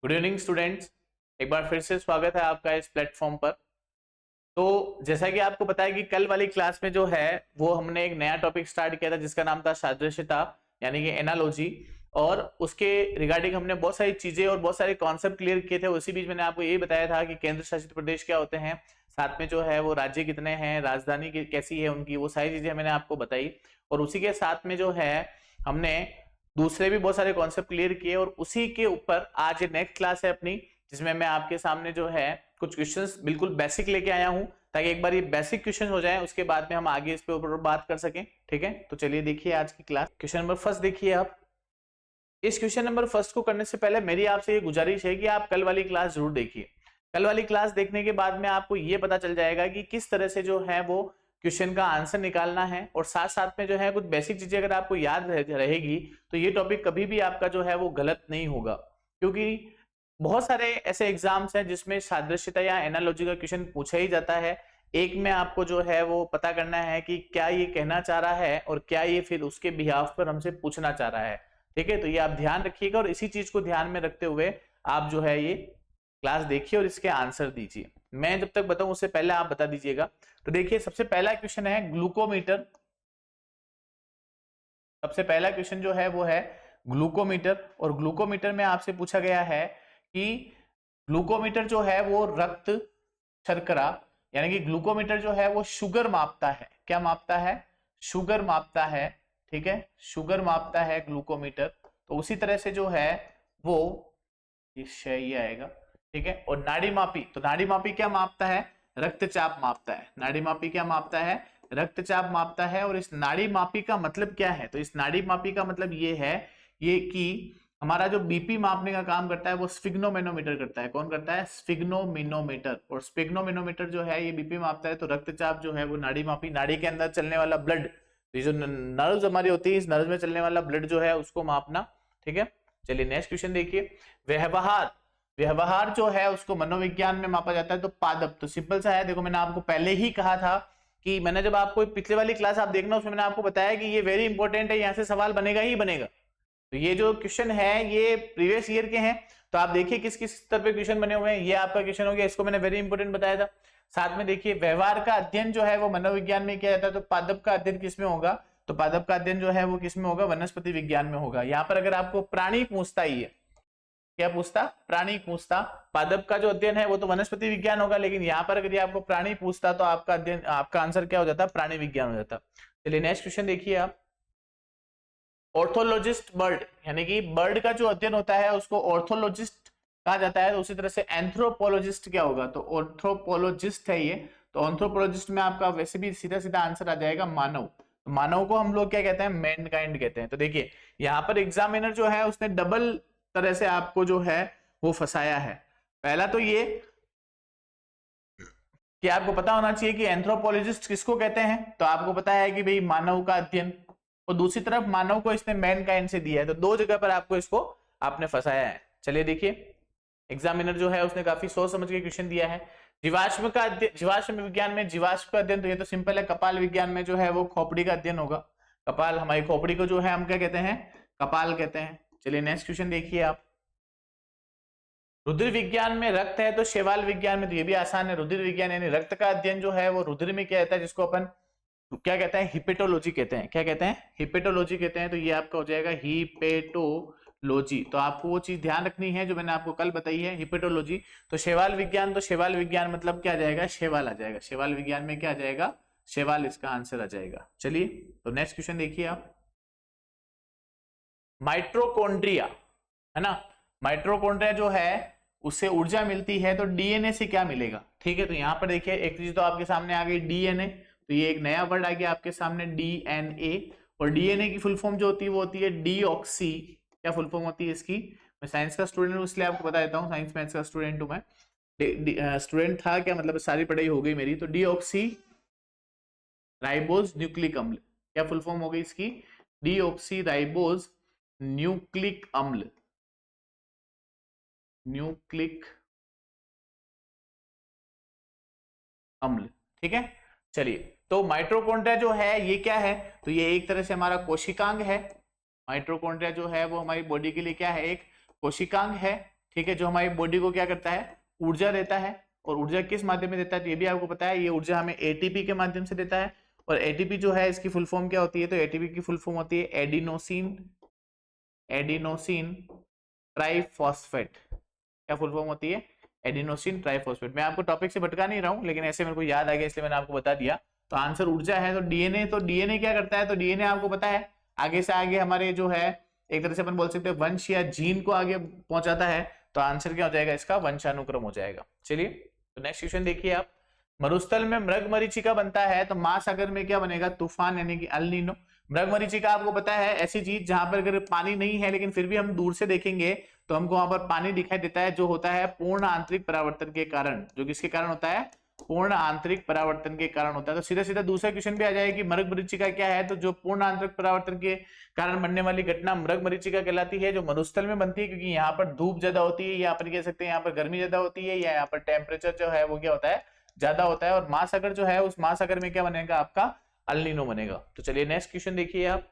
Good evening students, एक बार फिर से स्वागत है आपका इस प्लेटफॉर्म पर। तो जैसा कि आपको पता है कि कल वाली क्लास में जो है वो हमने एक नया टॉपिक स्टार्ट किया था जिसका नाम था सादृश्यता यानी कि एनालॉजी, और उसके रिगार्डिंग हमने बहुत सारी चीजें और बहुत सारे कॉन्सेप्ट क्लियर किए थे। उसी बीच मैंने आपको यही बताया था कि केंद्र शासित प्रदेश क्या होते हैं, साथ में जो है वो राज्य कितने हैं, राजधानी कैसी है उनकी, वो सारी चीजें मैंने आपको बताई। और उसी के साथ में जो है हमने दूसरे भी बहुत सारे कॉन्सेप्ट क्लियर किए, और उसी के ऊपर आज नेक्स्ट क्लास है अपनी, जिसमें मैं आपके सामने जो है कुछ क्वेश्चंस बिल्कुल बेसिक लेके आया हूं, ताकि एक बार ये बेसिक क्वेश्चन हो जाए उसके बाद में हम आगे इस पे ऊपर बात कर सकें। ठीक है, तो चलिए देखिए आज की क्लास। क्वेश्चन नंबर फर्स्ट देखिए आप। इस क्वेश्चन नंबर फर्स्ट को करने से पहले मेरी आपसे ये गुजारिश है कि आप कल वाली क्लास जरूर देखिए। कल वाली क्लास देखने के बाद में आपको ये पता चल जाएगा कि किस तरह से जो है वो क्वेश्चन का आंसर निकालना है, और साथ साथ में जो है कुछ बेसिक चीजें अगर आपको याद रहेगी तो ये टॉपिक कभी भी आपका जो है वो गलत नहीं होगा। क्योंकि बहुत सारे ऐसे एग्जाम्स हैं जिसमें सादृश्यता या एनालॉजी का क्वेश्चन पूछा ही जाता है। एक में आपको जो है वो पता करना है कि क्या ये कहना चाह रहा है और क्या ये फिर उसके बिहाफ पर हमसे पूछना चाह रहा है। ठीक है, तो ये आप ध्यान रखिएगा और इसी चीज को ध्यान में रखते हुए आप जो है ये क्लास देखिए और इसके आंसर दीजिए। मैं जब तक बताऊं उससे पहले आप बता दीजिएगा। तो देखिए सबसे पहला क्वेश्चन है ग्लूकोमीटर। सबसे पहला क्वेश्चन जो है वो है ग्लूकोमीटर, और ग्लूकोमीटर में आपसे पूछा गया है कि ग्लूकोमीटर जो है वो रक्त शर्करा यानी कि ग्लूकोमीटर जो है वो शुगर मापता है। क्या मापता है? शुगर मापता है। ठीक है, शुगर मापता है ग्लूकोमीटर। तो उसी तरह से जो है वो ये आएगा। ठीक है, और नाड़ी मापी, तो नाड़ी मापी क्या मापता है? रक्तचाप मापता है। नाड़ी मापी क्या मापता है? रक्तचाप मापता है। और इस नाड़ी मापी का मतलब क्या है? तो इस नाड़ी मापी का मतलब ये है ये कि हमारा जो बीपी मापने का काम करता है वो स्फिग्नोमेनोमीटर करता है। कौन करता है? स्फिग्नोमेनोमीटर। और स्फिग्नोमेनोमीटर जो है ये बीपी मापता है। तो रक्तचाप जो है वो नाड़ी मापी, नाड़ी के अंदर चलने वाला ब्लड, ये जो नर्व्स हमारी होती है, इस नर्व्स में चलने वाला ब्लड जो है उसको मापना। ठीक है, चलिए नेक्स्ट क्वेश्चन देखिए। व्यवहार, व्यवहार जो है उसको मनोविज्ञान में मापा जाता है। तो पादप, तो सिंपल सा है। देखो मैंने आपको पहले ही कहा था कि मैंने जब आपको पिछले वाली क्लास आप देखना उसमें मैंने आपको बताया कि ये वेरी इंपॉर्टेंट है, यहाँ से सवाल बनेगा ही बनेगा। तो ये जो क्वेश्चन है ये प्रीवियस ईयर के हैं। तो आप देखिए किस किस स्तर पे क्वेश्चन बने हुए हैं। ये आपका क्वेश्चन हो गया, इसको मैंने वेरी इंपॉर्टेंट बताया था। साथ में देखिए व्यवहार का अध्ययन जो है वो मनोविज्ञान में किया जाता है। तो पादप का अध्ययन किसमें होगा? तो पादप का अध्ययन जो है वो किसमें होगा? वनस्पति विज्ञान में होगा। यहाँ पर अगर आपको प्राणी पूछता ही है, क्या पूछता? प्राणी पूछता। पादप का जो अध्ययन है वो तो वनस्पति विज्ञान होगा, लेकिन यहाँ पर अगर ये आपको प्राणी पूछता तो आपका अध्ययन, आपका आंसर क्या हो जाता? प्राणी विज्ञान हो जाता। चलिए नेक्स्ट क्वेश्चन देखिए आप। ऑर्थोलॉजिस्ट बर्ड, यानी कि बर्ड का जो अध्ययन होता है उसको ऑर्थोलॉजिस्ट कहा जाता है। तो उसी तरह से एंथ्रोपोलॉजिस्ट क्या होगा? तो ऑर्थोपोलॉजिस्ट है ये। तो एंथ्रोपोलॉजिस्ट में आपका वैसे भी सीधा सीधा आंसर आ जाएगा मानव। तो मानव को हम लोग क्या कहते हैं? मैनकाइंड कहते हैं। तो देखिए यहाँ पर एग्जामिनर जो है उसने डबल तरह से आपको जो है वो फंसाया है। पहला तो ये कि आपको पता होना चाहिए कि एंथ्रोपोलॉजिस्ट किसको कहते हैं। तो आपको पता है कि भाई मानव का अध्ययन, और दूसरी तरफ मानव को इसने मैनकाइंड से दिया है। तो दो जगह पर आपको इसको आपने फंसाया है। चलिए देखिए एग्जामिनर जो है उसने काफी सोच समझ के क्वेश्चन दिया है। जीवाश्म का अध्ययन, जीवाश्म विज्ञान में जीवाश्म का अध्ययन, तो ये तो सिंपल है। कपाल विज्ञान में जो है वो खोपड़ी का अध्ययन होगा। कपाल, हमारी खोपड़ी को जो है हम क्या कहते हैं? कपाल कहते हैं। चलिए नेक्स्ट क्वेश्चन देखिए आप। रुधिर विज्ञान में रक्त है, तो शैवाल विज्ञान में, तो ये भी आसान है। रुधिर विज्ञान यानी रक्त का अध्ययन जो है वो रुधिर में किया जाता है, जिसको अपन क्या कहते हैं? हिपेटोलॉजी कहते हैं। क्या कहते हैं? हिपेटोलॉजी कहते हैं। तो ये आपका हो जाएगा हिपेटोलॉजी। तो आपको वो चीज ध्यान रखनी है जो मैंने आपको कल बताई है, हिपेटोलॉजी। तो शैवाल विज्ञान, तो शैवाल विज्ञान मतलब क्या आ जाएगा? शैवाल आ जाएगा। शैवाल विज्ञान में क्या आ जाएगा? शैवाल इसका आंसर आ जाएगा। चलिए तो नेक्स्ट क्वेश्चन देखिए आप। माइट्रोकॉन्ड्रिया है ना, माइट्रोकॉन्ड्रिया जो है उससे ऊर्जा मिलती है। तो डीएनए से क्या मिलेगा? ठीक है, तो यहां पर देखिए एक चीज तो आपके सामने आ गई, डीएनए। तो ये एक नया वर्ड आ गया आपके सामने, डीएनए। और डीएनए की फुल फॉर्म जो होती है वो होती है डीऑक्सी। क्या फुल फॉर्म होती है इसकी? मैं साइंस का स्टूडेंट हूँ इसलिए आपको बता देता हूँ, साइंस मैथ्स का स्टूडेंट हूँ मैं। स्टूडेंट था क्या मतलब, सारी पढ़ाई हो गई मेरी। तो डीऑक्सी राइबोज न्यूक्लिक अम्ल, क्या फुल फॉर्म हो गई इसकी? डीऑक्सी राइबोज न्यूक्लिक अम्ल, न्यूक्लिक अम्ल। ठीक है, चलिए तो माइटोकॉन्ड्रिया जो है ये क्या है? तो ये एक तरह से हमारा कोशिकांग है। माइटोकॉन्ड्रिया जो है वो हमारी बॉडी के लिए क्या है? एक कोशिकांग है। ठीक है, जो हमारी बॉडी को क्या करता है, ऊर्जा देता है। और ऊर्जा किस माध्यम में देता है, तो ये भी आपको पता है, ये ऊर्जा हमें एटीपी के माध्यम से देता है। और एटीपी जो है इसकी फुल फॉर्म क्या होती है, तो एटीपी की फुल फॉर्म होती है एडिनोसिन ट्राइफॉस्फेट। क्या फुल फॉर्म होती है, एडिनोसिन ट्राइफॉस्फेट। मैं आपको टॉपिक से भटका नहीं रहा हूं, लेकिन ऐसे मेरे को याद आ गया इसलिए मैंने आपको बता दिया। तो आंसर ऊर्जा है। तो डीएनए क्या करता है, तो डीएनए आपको पता है आगे से आगे हमारे जो है एक तरह से अपन बोल सकते हैं वंश या जीन को आगे पहुंचाता है। तो आंसर क्या हो जाएगा इसका, वंशानुक्रम हो जाएगा। चलिए तो नेक्स्ट क्वेश्चन देखिए आप। मरुस्थल में मृगमरीचिका बनता है तो महासागर में क्या बनेगा, तूफान यानी कि अल नीनो। मृगमरीचिका आपको पता है ऐसी चीज जहां पर अगर पानी नहीं है लेकिन फिर भी हम दूर से देखेंगे तो हमको वहां पर पानी दिखाई देता है, जो होता है पूर्ण आंतरिक परावर्तन के कारण। जो किसके कारण होता है, पूर्ण आंतरिक परावर्तन के कारण होता है। तो सीधा सीधा दूसरा क्वेश्चन भी आ जाएगा कि मृगमरीचिका क्या है, तो जो पूर्ण आंतरिक परावर्तन के कारण बनने वाली घटना मृगमरीचिका कहलाती है, जो मरुस्थल में बनती है, क्योंकि यहाँ पर धूप ज्यादा होती है, या अपन कह सकते हैं यहाँ पर गर्मी ज्यादा होती है, या यहाँ पर टेम्परेचर जो है वो क्या होता है, ज्यादा होता है। और महासागर जो है उस महासागर में क्या बनेगा आपका, अल नीनो बनेगा। तो चलिए नेक्स्ट क्वेश्चन देखिए आप।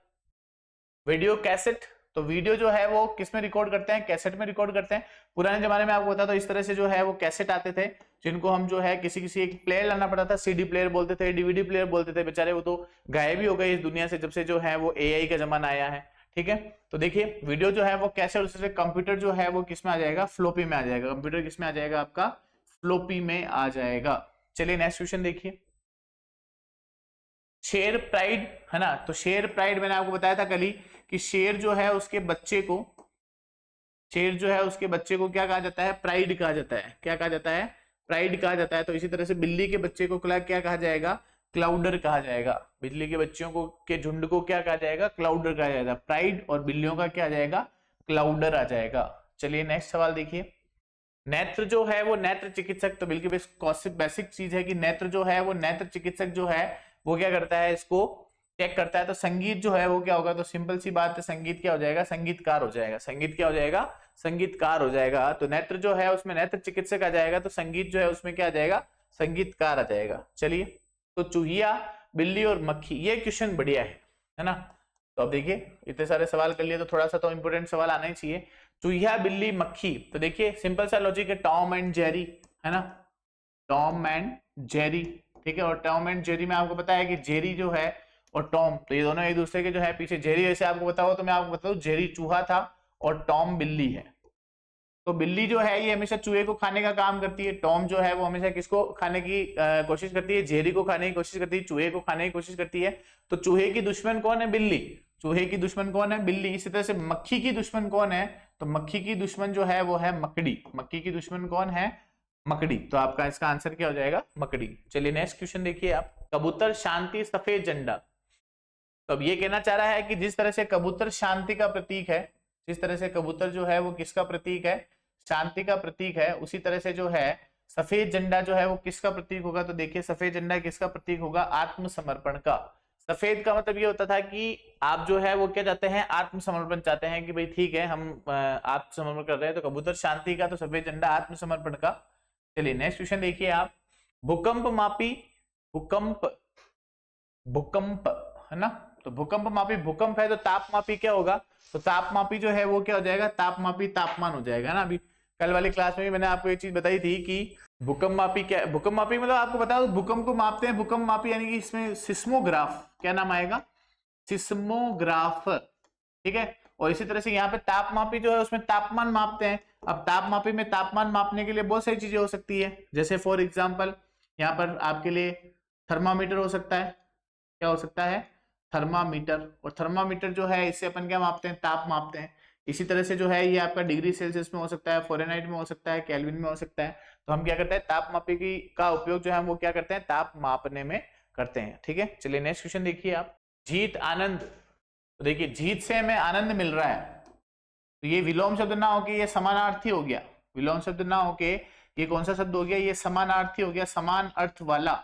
वीडियो कैसेट, तो वीडियो जो है वो किस में रिकॉर्ड करते हैं, कैसेट में रिकॉर्ड करते हैं। पुराने जमाने में आपको बता, तो इस तरह से जो है वो कैसेट आते थे, जिनको हम जो है किसी एक प्लेयर लाना पड़ता था, सीडी प्लेयर बोलते थे, डीवीडी प्लेयर बोलते थे। बेचारे वो तो गायब ही हो गए इस दुनिया से जब से जो है वो एआई का जमाना आया है। ठीक है, तो देखिए वीडियो जो है वो कैसे, उससे कंप्यूटर जो है वो किस में आ जाएगा, फ्लोपी में आ जाएगा। कंप्यूटर किस में आ जाएगा आपका, फ्लोपी में आ जाएगा। चलिए नेक्स्ट क्वेश्चन देखिए। शेर प्राइड है ना, तो शेर प्राइड मैंने आपको बताया था कल ही कि शेर जो है उसके बच्चे को, शेर जो है उसके बच्चे को क्या कहा जाता है, प्राइड कहा जाता है। क्या कहा जाता है, प्राइड कहा जाता है। तो इसी तरह से बिल्ली के बच्चे को क्या कहा जाएगा, क्लाउडर कहा जाएगा। बिल्ली के बच्चों को के झुंड को क्या कहा जाएगा, क्लाउडर कहा जाएगा। प्राइड और बिल्लियों का क्या आ जाएगा, क्लाउडर आ जाएगा। चलिए नेक्स्ट सवाल देखिए। नेत्र जो है वो नेत्र चिकित्सक, तो बिल्कुल बेसिक चीज है कि नेत्र जो है वो नेत्र चिकित्सक जो है वो क्या करता है, इसको चेक करता है। तो संगीत जो है वो क्या होगा, तो सिंपल सी बात है, संगीत क्या हो जाएगा, संगीतकार हो जाएगा। संगीत क्या हो जाएगा, संगीतकार हो जाएगा। तो नेत्र जो है उसमें नेत्र चिकित्सक आ जाएगा, तो संगीत जो है उसमें क्या आ जाएगा, संगीतकार आ जाएगा। चलिए तो चूहिया, बिल्ली और मक्खी, ये क्वेश्चन बढ़िया है ना। तो अब देखिए इतने सारे सवाल कर लिए तो थोड़ा सा तो इंपोर्टेंट सवाल आना ही चाहिए। चूहिया, बिल्ली, मक्खी, तो देखिए सिंपल सा लॉजिक है, टॉम एंड जेरी है ना, टॉम एंड जेरी। ठीक है, और टॉम एंड जेरी में आपको पता है कि जेरी जो है और टॉम, तो ये दोनों एक दूसरे के जो है पीछे। जेरी वैसे आपको बताओ तो मैं आपको बताऊं, जेरी चूहा था और टॉम बिल्ली है। तो बिल्ली जो है ये हमेशा चूहे को खाने का काम करती है, टॉम जो है वो हमेशा किसको खाने की कोशिश करती है, जेरी को खाने की कोशिश करती है, चूहे को खाने की कोशिश करती है। तो चूहे की दुश्मन कौन है, बिल्ली। चूहे की दुश्मन कौन है, बिल्ली। इसी तरह से मक्खी की दुश्मन कौन है, तो मक्खी की दुश्मन जो है वो है मकड़ी। मक्खी की दुश्मन कौन है, मकड़ी। तो आपका इसका आंसर क्या हो जाएगा, मकड़ी। चलिए नेक्स्ट क्वेश्चन देखिए आप। कबूतर, शांति, सफेद झंडा। तो अब ये कहना चाह रहा है कि जिस तरह से कबूतर शांति का प्रतीक है, जिस तरह से कबूतर जो है वो किसका प्रतीक है, शांति का प्रतीक है, उसी तरह से जो है सफेद झंडा जो है वो किसका प्रतीक होगा। तो देखिए सफेद झंडा किसका प्रतीक होगा, आत्मसमर्पण का। सफेद का मतलब ये होता था कि आप जो है वो क्या चाहते हैं, आत्मसमर्पण चाहते हैं कि भाई ठीक है हम आत्मसमर्पण कर रहे हैं। तो कबूतर शांति का, तो सफेद झंडा आत्मसमर्पण का। चलिए नेक्स्ट क्वेश्चन देखिए आप। भूकंप मापी, भूकंप, भूकंप है ना, तो भूकंप मापी भूकंप है, तो ताप मापी क्या होगा, तो ताप मापी जो है वो क्या हो जाएगा, ताप मापी तापमान हो जाएगा ना। अभी कल वाली क्लास में भी मैंने आपको ये चीज बताई थी कि भूकंप मापी क्या, भूकंप मापी मतलब आपको बता दो भूकंप को मापते हैं, भूकंप मापी यानी कि इसमें सिस्मोग्राफ, क्या नाम आएगा, सिस्मोग्राफ। ठीक है, और इसी तरह से यहाँ पे ताप मापी जो है उसमें तापमान मापते हैं। अब ताप मापी में तापमान मापने के लिए बहुत सारी चीजें हो सकती है, जैसे फॉर एग्जाम्पल यहाँ पर आपके लिए थर्मामीटर हो सकता है। क्या हो सकता है, थर्मामीटर। और थर्मामीटर जो है इससे अपन क्या मापते हैं, ताप मापते हैं। इसी तरह से जो है ये आपका डिग्री सेल्सियस में हो सकता है, फ़ारेनहाइट में हो सकता है, केल्विन में हो सकता है। तो हम क्या करते हैं, ताप मापी की का उपयोग जो है वो क्या करते हैं, ताप मापने में करते हैं। ठीक है, चलिए नेक्स्ट क्वेश्चन देखिए आप। जीत, आनंद, तो देखिए जीत से हमें आनंद मिल रहा है, तो ये विलोम शब्द ना होके ये समानार्थी हो गया। विलोम शब्द ना होके ये कौन सा शब्द हो गया, ये समानार्थी हो गया, समान अर्थ वाला,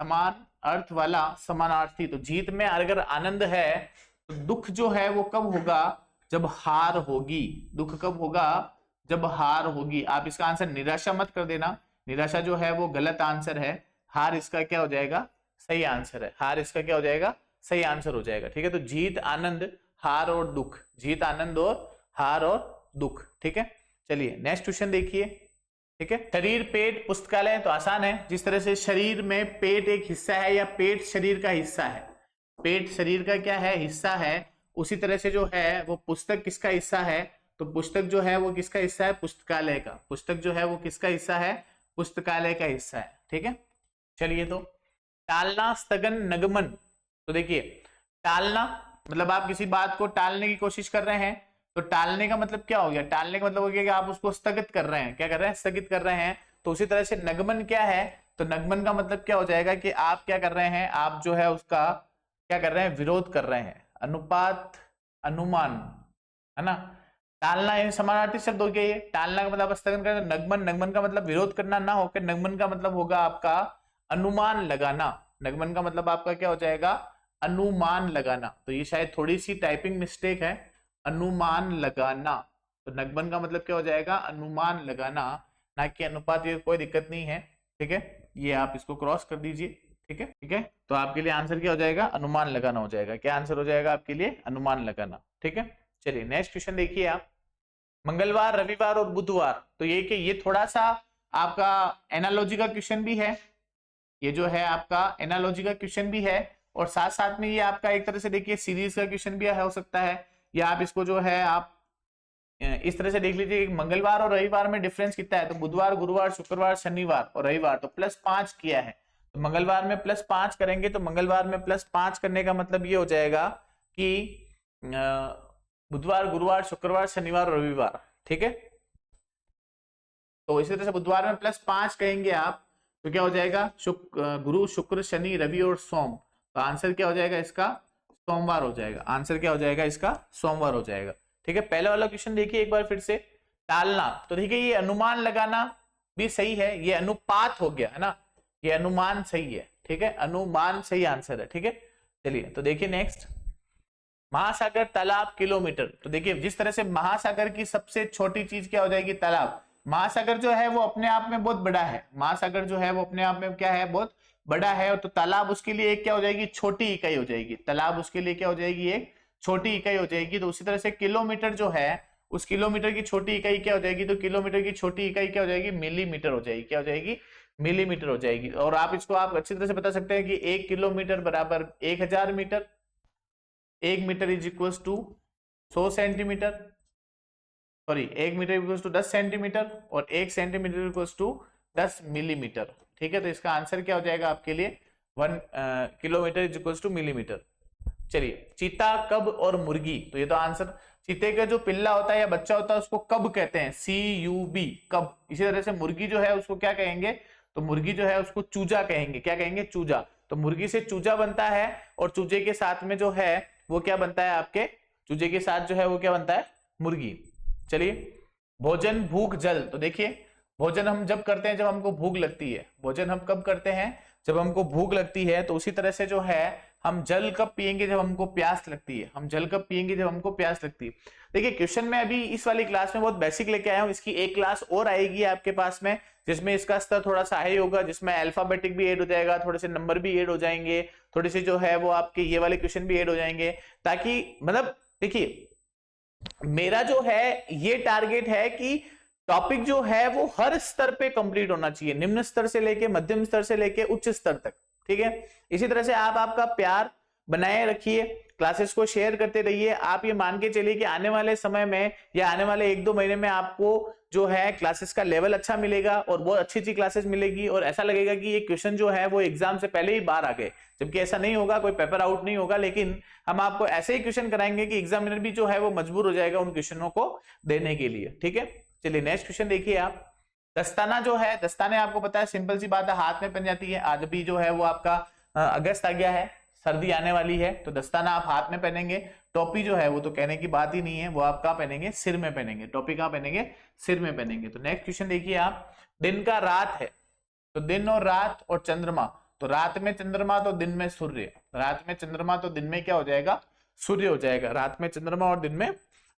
समान अर्थ वाला समानार्थी। तो जीत में अगर आनंद है तो दुख जो है वो कब होगा, जब हार होगी। दुख कब होगा, जब हार होगी। आप इसका आंसर निराशा मत कर देना, निराशा जो है वो गलत आंसर है। हार इसका क्या हो जाएगा, सही आंसर है। हार इसका क्या हो जाएगा, सही आंसर हो जाएगा। ठीक है, तो जीत, आनंद, हार और दुख, जीत, आनंद और हार और दुख। ठीक है, चलिए नेक्स्ट क्वेश्चन देखिए। ठीक है, शरीर पेट पुस्तकालय, तो आसान है। जिस तरह से शरीर में पेट एक हिस्सा है या पेट शरीर का हिस्सा है, पेट शरीर का क्या है, हिस्सा है, उसी तरह से जो है वो पुस्तक किसका हिस्सा है, तो पुस्तक जो है वो किसका हिस्सा है, पुस्तकालय का। पुस्तक जो है वो किसका हिस्सा है, पुस्तकालय का हिस्सा है। ठीक है, चलिए तो टालना, स्थगन, नगमन। तो देखिए टालना मतलब आप किसी बात को टालने की कोशिश कर रहे हैं, तो टालने का मतलब क्या हो गया, टालने का मतलब हो गया कि आप उसको स्थगित कर रहे हैं। क्या कर रहे हैं, स्थगित कर रहे हैं। तो उसी तरह से नगमन क्या है, तो नगमन का मतलब क्या हो जाएगा कि आप क्या कर रहे हैं, आप जो है उसका क्या कर रहे हैं, विरोध कर रहे हैं। अनुपात, अनुमान, है ना। टालना यानी समानार्थी शब्द हो गया ये। टालना का मतलब स्थगन करना, नगमन, नगमन का मतलब विरोध करना ना होकर नगमन का मतलब होगा आपका अनुमान लगाना। नगमन का मतलब आपका क्या हो जाएगा, अनुमान लगाना। तो ये शायद थोड़ी सी टाइपिंग मिस्टेक है, अनुमान लगाना। तो नगमन का मतलब क्या हो जाएगा, अनुमान लगाना, ना कि अनुपात। ये कोई दिक्कत नहीं है। ठीक है, ये आप इसको क्रॉस कर दीजिए। ठीक है, ठीक है, तो आपके लिए आंसर क्या हो जाएगा, अनुमान लगाना हो जाएगा। क्या आंसर हो जाएगा आपके लिए, अनुमान लगाना। ठीक है, चलिए नेक्स्ट क्वेश्चन देखिए आप। मंगलवार, रविवार और बुधवार, तो ये कि ये थोड़ा सा आपका एनालॉजी का क्वेश्चन भी है। ये जो है आपका एनालॉजी का क्वेश्चन भी है, और साथ साथ में ये आपका एक तरह से देखिए सीरीज का क्वेश्चन भी हो सकता है, या आप इसको जो है आप इस तरह से देख लीजिए कि मंगलवार और रविवार में डिफरेंस कितना है। तो बुधवार, गुरुवार, शुक्रवार, शनिवार और रविवार, तो +5 किया है। तो मंगलवार में +5 करेंगे, तो मंगलवार में +5 करने का मतलब ये हो जाएगा कि बुधवार, गुरुवार, शुक्रवार, शनिवार, रविवार। ठीक है, तो इसी तरह से बुधवार में +5 कहेंगे आप, तो क्या हो जाएगा, गुरु, शुक्र, शनि, रवि और सोम। तो आंसर क्या हो जाएगा इसका, सोमवार हो जाएगा। आंसर क्या हो जाएगा इसका, सोमवार हो जाएगा। ठीक है, पहले वाला क्वेश्चन देखिए एक बार फिर से। टालना, तो देखिए ये अनुमान लगाना भी सही है, ये अनुपात हो गया है ना, ये अनुमान सही है। ठीक है, अनुमान सही आंसर है। ठीक है, चलिए तो देखिए नेक्स्ट। महासागर, तालाब, किलोमीटर। तो देखिए जिस तरह से महासागर की सबसे छोटी चीज क्या हो जाएगी, तालाब। महासागर जो है वो अपने आप में बहुत बड़ा है, महासागर जो है वो अपने आप में क्या है, बहुत बड़ा है। तो तालाब उसके लिए एक क्या हो जाएगी, छोटी इकाई हो जाएगी। तालाब उसके लिए क्या हो जाएगी, एक छोटी इकाई हो जाएगी। तो उसी तरह से किलोमीटर जो है, उस किलोमीटर की छोटी इकाई क्या हो जाएगी, तो किलोमीटर की छोटी इकाई क्या हो जाएगी, मिलीमीटर हो जाएगी। क्या हो जाएगी, मिलीमीटर हो जाएगी। और आप इसको आप अच्छी तरह से बता सकते हैं कि 1 किलोमीटर बराबर 1000 metre, 1 metre is equal to 100 centimetre, sorry 1 metre equal to 10 centimetre, और 1 सेंटीमीटर इक्वल टू 10 मिलीमीटर। ठीक है, तो इसका आंसर क्या हो जाएगा आपके लिए, 1 kilometre is equal two millimetre. चलिए चीता, कब और मुर्गी, तो ये तो आंसर, चीते का जो पिल्ला होता है या बच्चा होता है उसको कब कहते हैं, CUB, कब। इसी तरह से मुर्गी जो है उसको क्या कहेंगे, तो मुर्गी जो है उसको चूजा कहेंगे। क्या कहेंगे, चूजा। तो मुर्गी से चूजा बनता है, और चूजे के साथ में जो है वो क्या बनता है आपके, चूजे के साथ जो है वो क्या बनता है, मुर्गी। चलिए भोजन, भूख, जल। तो देखिए भोजन हम जब करते हैं जब हमको भूख लगती है, भोजन हम कब करते हैं, जब हमको भूख लगती है। तो उसी तरह से जो है हम जल कब पिएंगे, जब हमको प्यास लगती है। हम जल कब पिएंगे, जब हमको प्यास लगती है। देखिए क्वेश्चन में अभी इस वाली क्लास में बहुत बेसिक लेके आया हूं, इसकी एक क्लास और आएगी आपके पास में, जिसमें इसका स्तर थोड़ा सा हाई होगा, जिसमें अल्फाबेटिक भी ऐड हो जाएगा, थोड़े से नंबर भी ऐड हो जाएंगे, थोड़ी सी जो है वो आपके ये वाले क्वेश्चन भी ऐड हो जाएंगे, ताकि मतलब देखिए मेरा जो है ये टारगेट है कि टॉपिक जो है वो हर स्तर पे कंप्लीट होना चाहिए, निम्न स्तर से लेके मध्यम स्तर से लेके उच्च स्तर तक। ठीक है, इसी तरह से आप आपका प्यार बनाए रखिए, क्लासेस को शेयर करते रहिए। आप ये मान के चलिए कि आने वाले समय में या आने वाले 1-2 महीने में आपको जो है क्लासेस का लेवल अच्छा मिलेगा, और बहुत अच्छी अच्छी क्लासेस मिलेगी, और ऐसा लगेगा कि ये क्वेश्चन जो है वो एग्जाम से पहले ही बाहर आ गए, जबकि ऐसा नहीं होगा, कोई पेपर आउट नहीं होगा, लेकिन हम आपको ऐसे ही क्वेश्चन कराएंगे कि एग्जामिनर भी जो है वो मजबूर हो जाएगा उन क्वेश्चनों को देने के लिए। ठीक है, चलिए नेक्स्ट क्वेश्चन देखिए आप। दस्ताना जो है, दस्ताने आपको पता है सिंपल सी बात है, हाथ में पहन जाती है। आज भी जो है वो आपका अगस्त आ गया है, सर्दी आने वाली है, तो दस्ताना आप हाथ में पहनेंगे। टोपी जो है वो तो कहने की बात ही नहीं है, वो आप कहाँ पहनेंगे, सिर में पहनेंगे। टोपी कहाँ पहनेंगे, सिर में पहनेंगे। तो नेक्स्ट क्वेश्चन देखिए आप। दिन का रात है, तो दिन और रात और चंद्रमा, तो रात में चंद्रमा तो दिन में सूर्य, रात में चंद्रमा तो दिन में क्या हो जाएगा, सूर्य हो जाएगा। रात में चंद्रमा और दिन में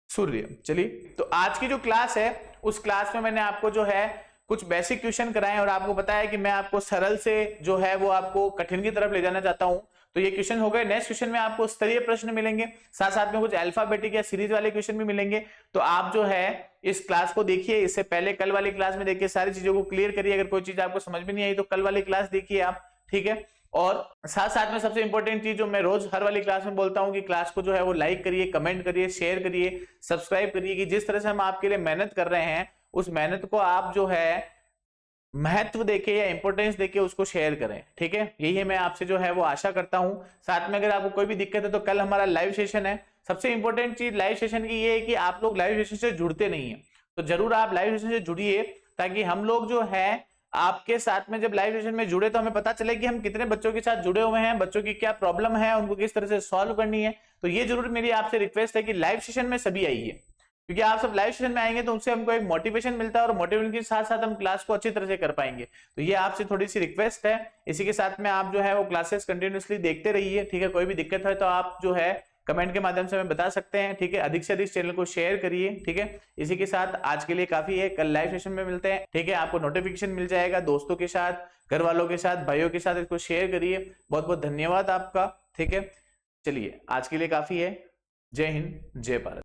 सूर्य। चलिए तो आज की जो क्लास है उस क्लास में मैंने आपको जो है कुछ बेसिक क्वेश्चन कराए, और आपको बताया कि मैं आपको सरल से जो है वो आपको कठिन की तरफ ले जाना चाहता हूं। तो ये क्वेश्चन हो गए। नेक्स्ट क्वेश्चन में आपको स्तरीय प्रश्न मिलेंगे, साथ साथ में कुछ अल्फाबेटिक या सीरीज वाले क्वेश्चन भी मिलेंगे। तो आप जो है इस क्लास को देखिए, इससे पहले कल वाली क्लास में देखिए, सारी चीजों को क्लियर करिए। अगर कोई चीज आपको समझ में नहीं आई तो कल वाली क्लास देखिए आप, ठीक है। और साथ साथ में सबसे इंपॉर्टेंट चीज जो मैं रोज हर वाली क्लास में बोलता हूं कि क्लास को जो है वो लाइक करिए, कमेंट करिए, शेयर करिए, सब्सक्राइब करिए, कि जिस तरह से हम आपके लिए मेहनत कर रहे हैं उस मेहनत को आप जो है महत्व देके या इंपॉर्टेंस देके उसको शेयर करें, ठीक है। यही है मैं आपसे जो है वो आशा करता हूं। साथ में अगर आपको कोई भी दिक्कत है तो कल हमारा लाइव सेशन है। सबसे इंपॉर्टेंट चीज लाइव सेशन की ये है कि आप लोग लाइव सेशन से जुड़ते नहीं है, तो जरूर आप लाइव सेशन से जुड़िए, ताकि हम लोग जो है आपके साथ में जब लाइव सेशन में जुड़े तो हमें पता चले कि हम कितने बच्चों के साथ जुड़े हुए हैं, बच्चों की क्या प्रॉब्लम है, उनको किस तरह से सॉल्व करनी है। तो ये जरूर मेरी आपसे रिक्वेस्ट है कि लाइव सेशन में सभी आइए, क्योंकि आप सब लाइव सेशन में आएंगे तो उनसे हमको एक मोटिवेशन मिलता है और मोटिवेशन के साथ साथ हम क्लास को अच्छी तरह से कर पाएंगे। तो ये आपसे थोड़ी सी रिक्वेस्ट है। इसी के साथ में आप जो है वो क्लासेस कंटिन्यूअसली देखते रहिए, ठीक है। कोई भी दिक्कत है तो आप जो है कमेंट के माध्यम से हमें बता सकते हैं, ठीक है। अधिक से अधिक चैनल को शेयर करिए, ठीक है। इसी के साथ आज के लिए काफी है, कल लाइव सेशन में मिलते हैं, ठीक है। आपको नोटिफिकेशन मिल जाएगा, दोस्तों के साथ, घर वालों के साथ, भाइयों के साथ इसको शेयर करिए। बहुत बहुत धन्यवाद आपका, ठीक है। चलिए आज के लिए काफी है। जय हिंद, जय भारत।